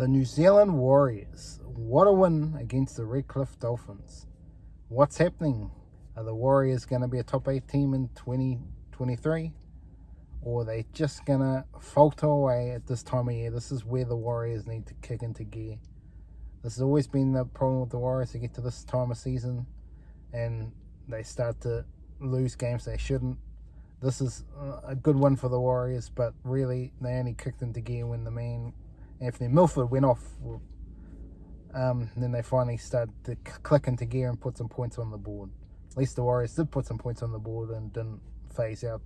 The New Zealand Warriors. What a win against the Redcliffe Dolphins. What's happening? Are the Warriors going to be a top 8 team in 2023? Or are they just going to falter away at this time of year? This is where the Warriors need to kick into gear. This has always been the problem with the Warriors. They get to this time of season and they start to lose games they shouldn't. This is a good one for the Warriors, but really they only kicked into gear when the man Anthony Milford went off. Then they finally started to click into gear and put some points on the board. At least the Warriors did put some points on the board and didn't phase out.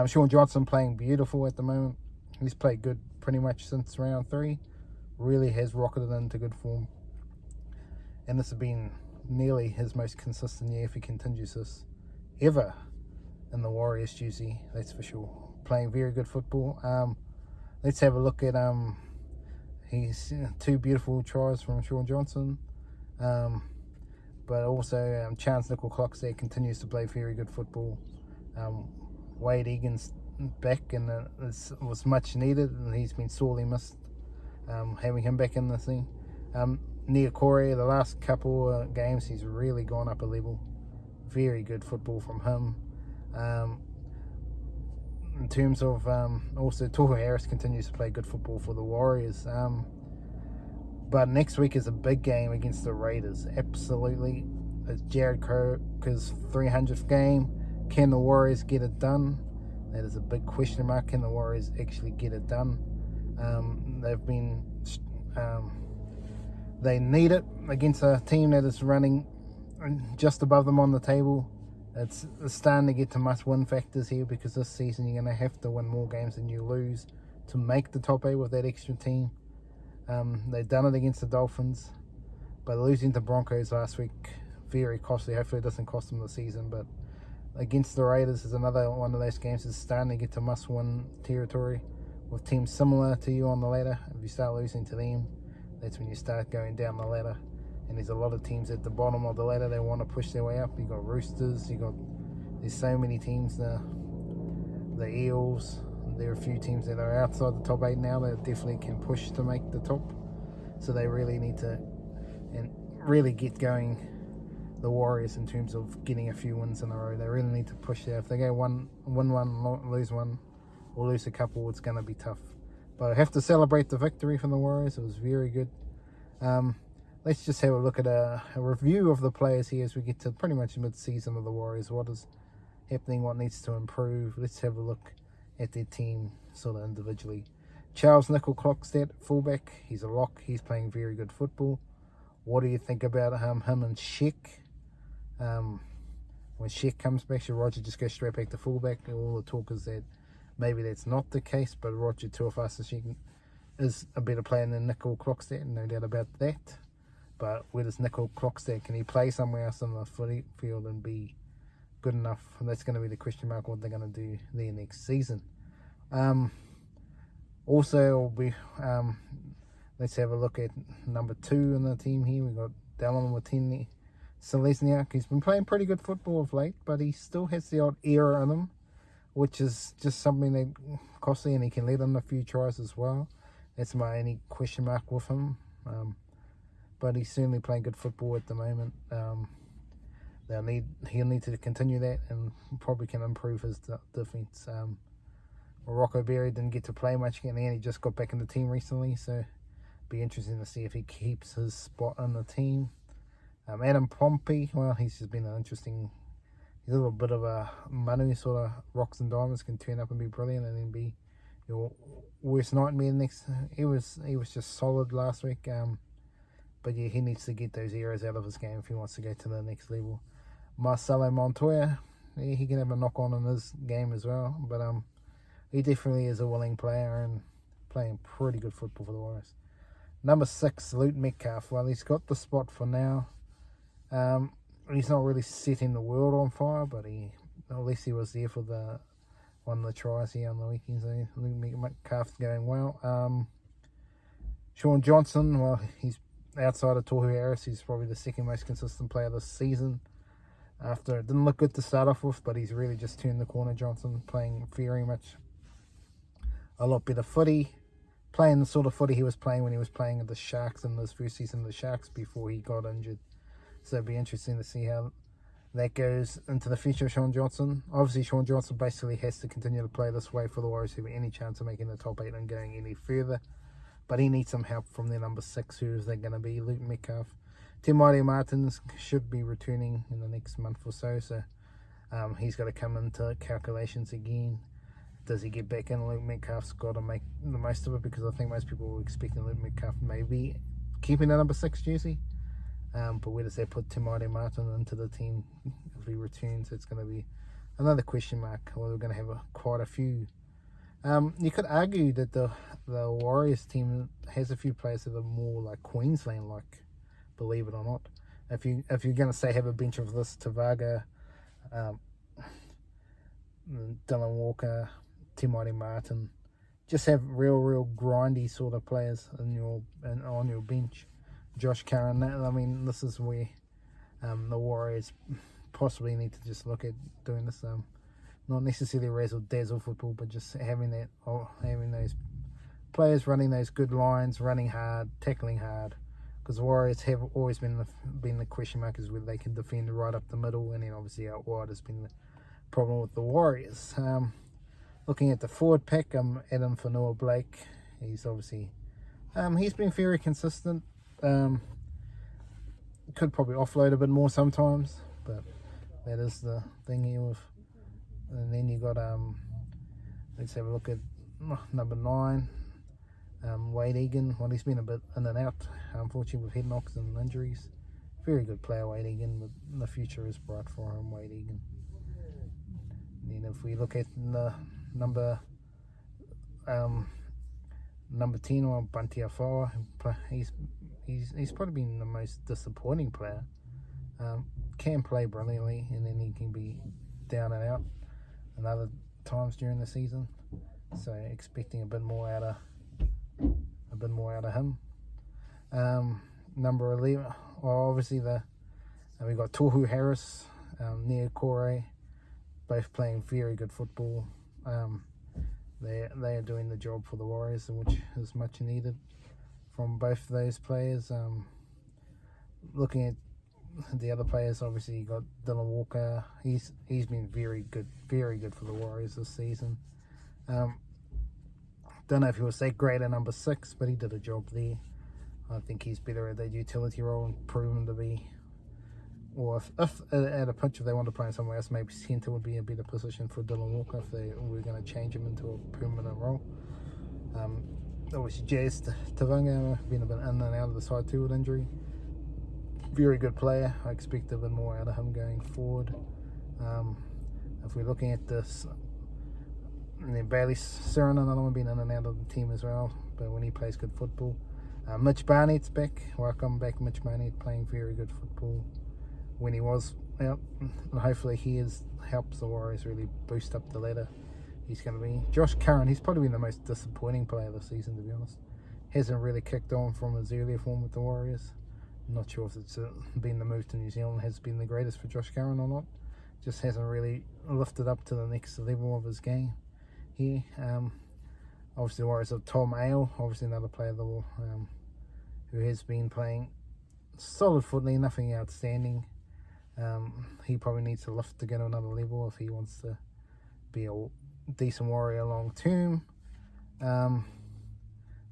Shaun Johnson playing beautiful at the moment. He's played good pretty much since round 3. Really has rocketed into good form. And this has been nearly his most consistent year if he continues this ever in the Warriors jersey, that's for sure. Playing very good football. Let's have a look at his 2 beautiful tries from Shaun Johnson. But also Chance Nickel-Clockstead continues to play very good football. Wade Egan's back and it was much needed, and he's been sorely missed having him back in the thing. Napier, the last couple of games, he's really gone up a level. Very good football from him. In terms of also Tohu Harris continues to play good football for the Warriors. But next week is a big game against the Raiders. Absolutely. It's Jared Croker's 300th game. Can the Warriors get it done? That is a big question mark. Can the Warriors actually get it done? They need it against a team that is running just above them on the table. It's starting to get to must-win factors here, because this season you're going to have to win more games than you lose to make the top 8 with that extra team. They've done it against the Dolphins, but losing to Broncos last week, very costly. Hopefully it doesn't cost them the season, but against the Raiders is another one of those games that's starting to get to must-win territory with teams similar to you on the ladder. If you start losing to them, that's when you start going down the ladder. And there's a lot of teams at the bottom of the ladder. They want to push their way up. You got Roosters. There's so many teams. The Eels. There are a few teams that are outside the top 8 now that definitely can push to make the top. So they really need to really get going. The Warriors in terms of getting a few wins in a row. They really need to push there. If they go win one, lose one, or lose a couple, it's going to be tough. But I have to celebrate the victory from the Warriors. It was very good. Let's just have a look at a review of the players here as we get to pretty much mid-season of the Warriors. What is happening? What needs to improve? Let's have a look at their team sort of individually. Charles Nickel-Clockstead, fullback. He's a lock. He's playing very good football. What do you think about him and Sheck? When Sheck comes back, should Roger just go straight back to fullback? All the talk is that maybe that's not the case, but Roger Tuivasa-Sheck is a better player than Nickel-Clockstead, no doubt about that. But where does Nickel-Clockstead? Can he play somewhere else on the footy field and be good enough? And that's going to be the question mark, what they're going to do there next season. Also, let's have a look at number 2 in the team here. We've got Dallin Watene-Selesniak. He's been playing pretty good football of late, but he still has the odd error in him, which is just something that costly, and he can let in a few tries as well. That's my only question mark with him. But he's certainly playing good football at the moment. He'll need to continue that, and probably can improve his defence. Rocco Berry didn't get to play much in the end. He just got back in the team recently, so it'll be interesting to see if he keeps his spot in the team. Adam Pompey, well, he's just been an interesting. He's a little bit of a Manu sort of rocks and diamonds, can turn up and be brilliant, and then be your worst nightmare next. He was just solid last week. But yeah, he needs to get those errors out of his game if he wants to go to the next level. Marcelo Montoya, yeah, he can have a knock on in his game as well. But he definitely is a willing player and playing pretty good football for the Warriors. Number 6, Luke Metcalf. Well, he's got the spot for now. He's not really setting the world on fire, but at least he was there for one of the tries here on the weekend. So Luke Metcalf's going well. Shaun Johnson, well, he's outside of Tohu Harris, he's probably the second most consistent player this season. After it didn't look good to start off with, but he's really just turned the corner. Johnson playing very much a lot better footy. playing the sort of footy he was playing when he was playing at the Sharks in his first season of the Sharks before he got injured. So it'll be interesting to see how that goes into the future of Sean Johnson. Obviously, Sean Johnson basically has to continue to play this way for the Warriors to have any chance of making the top 8 and going any further. But he needs some help from their number 6, who is they going to be? Luke Metcalf. Te Maire Martins should be returning in the next month or so, so he's got to come into calculations again. Does he get back in? Luke Metcalf's got to make the most of it, because I think most people were expecting Luke Metcalf maybe keeping the number 6 jersey. But where does that put Te Maire Martin into the team if he returns? It's going to be another question mark. Well, we're going to have quite a few. You could argue that the Warriors team has a few players that are more like Queensland-like, believe it or not. If you're going to say have a bench of this, Tavaga, Dylan Walker, Te Maire Martin, just have real grindy sort of players on your bench. Josh Curran, I mean, this is where the Warriors possibly need to just look at doing this. Not necessarily razzle dazzle football, but just having those players running those good lines, running hard, tackling hard. Because the Warriors have always been the question mark is whether they can defend right up the middle, and then obviously out wide has been the problem with the Warriors. Looking at the forward pack, Adam Fanua Blake. He's obviously he's been very consistent. Could probably offload a bit more sometimes, but that is the thing here with. And then you got let's have a look at number 9, Wade Egan. Well, he's been a bit in and out, unfortunately, with head knocks and injuries. Very good player, Wade Egan, but the future is bright for him, Wade Egan. And then if we look at the number 10, or Bunty Afawa, he's probably been the most disappointing player. Can play brilliantly, and then he can be down and out and other times during the season. So expecting a bit more out of him. Number 11, well, obviously we got Tohu Harris, Nia Kore, both playing very good football. They are doing the job for the Warriors, which is much needed from both those players. Looking at the other players, obviously you got Dylan Walker. He's been very good for the Warriors this season. Don't know if he was that great at number 6, but he did a job there. I think he's better at that utility role and proven to be. Or if at a pinch, if they want to play him somewhere else, maybe centre would be a better position for Dylan Walker if they were going to change him into a permanent role. Obviously Jazz Tavanga been a bit in and out of the side too with injury. Very good player. I expect a bit more out of him going forward. If we're looking at this, and then Bailey Siren, another one, been in and out of the team as well, but when he plays good football. Mitch Barnett's back. Welcome back, Mitch Barnett, playing very good football when he was out. And hopefully he helps the Warriors really boost up the ladder. He's going to be Josh Curran. He's probably been the most disappointing player this season, to be honest. Hasn't really kicked on from his earlier form with the Warriors. I'm not sure if it's been the move to New Zealand has been the greatest for Josh Curran or not. Just hasn't really lifted up to the next level of his game here. Obviously the Warriors have Tom Ale, obviously another player who has been playing solid footy, nothing outstanding. He probably needs to lift to get to another level if he wants to be a decent Warrior long term.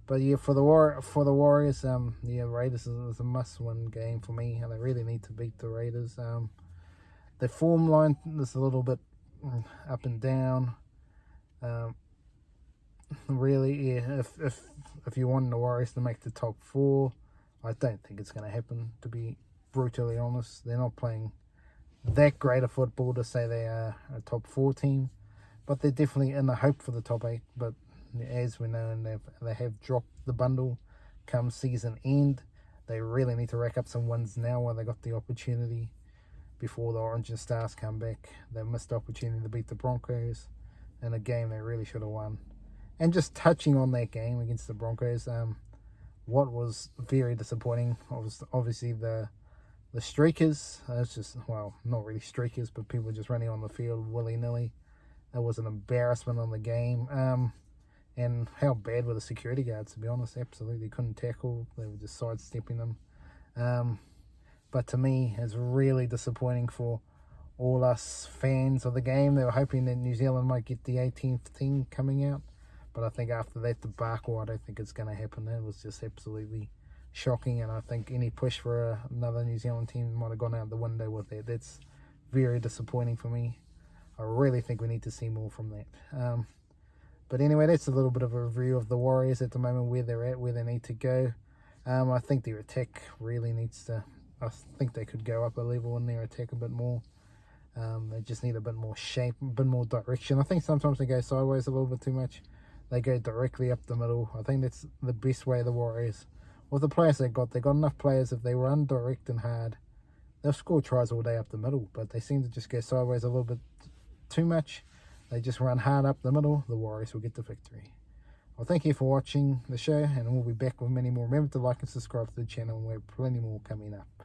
But yeah, for the Warriors, Raiders is a must-win game for me, and they really need to beat the Raiders. The form line is a little bit up and down. Really, yeah, if you want the Warriors to make the top 4, I don't think it's going to happen, to be brutally honest. They're not playing that great a football to say they are a top 4 team, but they're definitely in the hope for the top 8. But as we know, and they have dropped the bundle come season end. They really need to rack up some wins now while they got the opportunity before the Orange and Stars come back. They missed the opportunity to beat the Broncos in a game they really should have won. And just touching on that game against the Broncos, what was very disappointing was obviously the streakers. It's just, well, not really streakers, but people just running on the field willy-nilly. That was an embarrassment on the game. And how bad were the security guards, to be honest? Absolutely couldn't tackle. They were just sidestepping them. But to me, it's really disappointing for all us fans of the game. They were hoping that New Zealand might get the 18th team coming out. But I think after that debacle, I don't think it's going to happen. It was just absolutely shocking. And I think any push for another New Zealand team might have gone out the window with that. That's very disappointing for me. I really think we need to see more from that. But anyway, that's a little bit of a review of the Warriors at the moment, where they're at, where they need to go. I think their attack really needs to... I think they could go up a level in their attack a bit more. They just need a bit more shape, a bit more direction. I think sometimes they go sideways a little bit too much. They go directly up the middle. I think that's the best way the Warriors... With the players they got enough players. If they run direct and hard, they'll score tries all day up the middle. But they seem to just go sideways a little bit too much. They just run hard up the middle. The Warriors will get the victory. Well, thank you for watching the show, and we'll be back with many more. Remember to like and subscribe to the channel. We have plenty more coming up.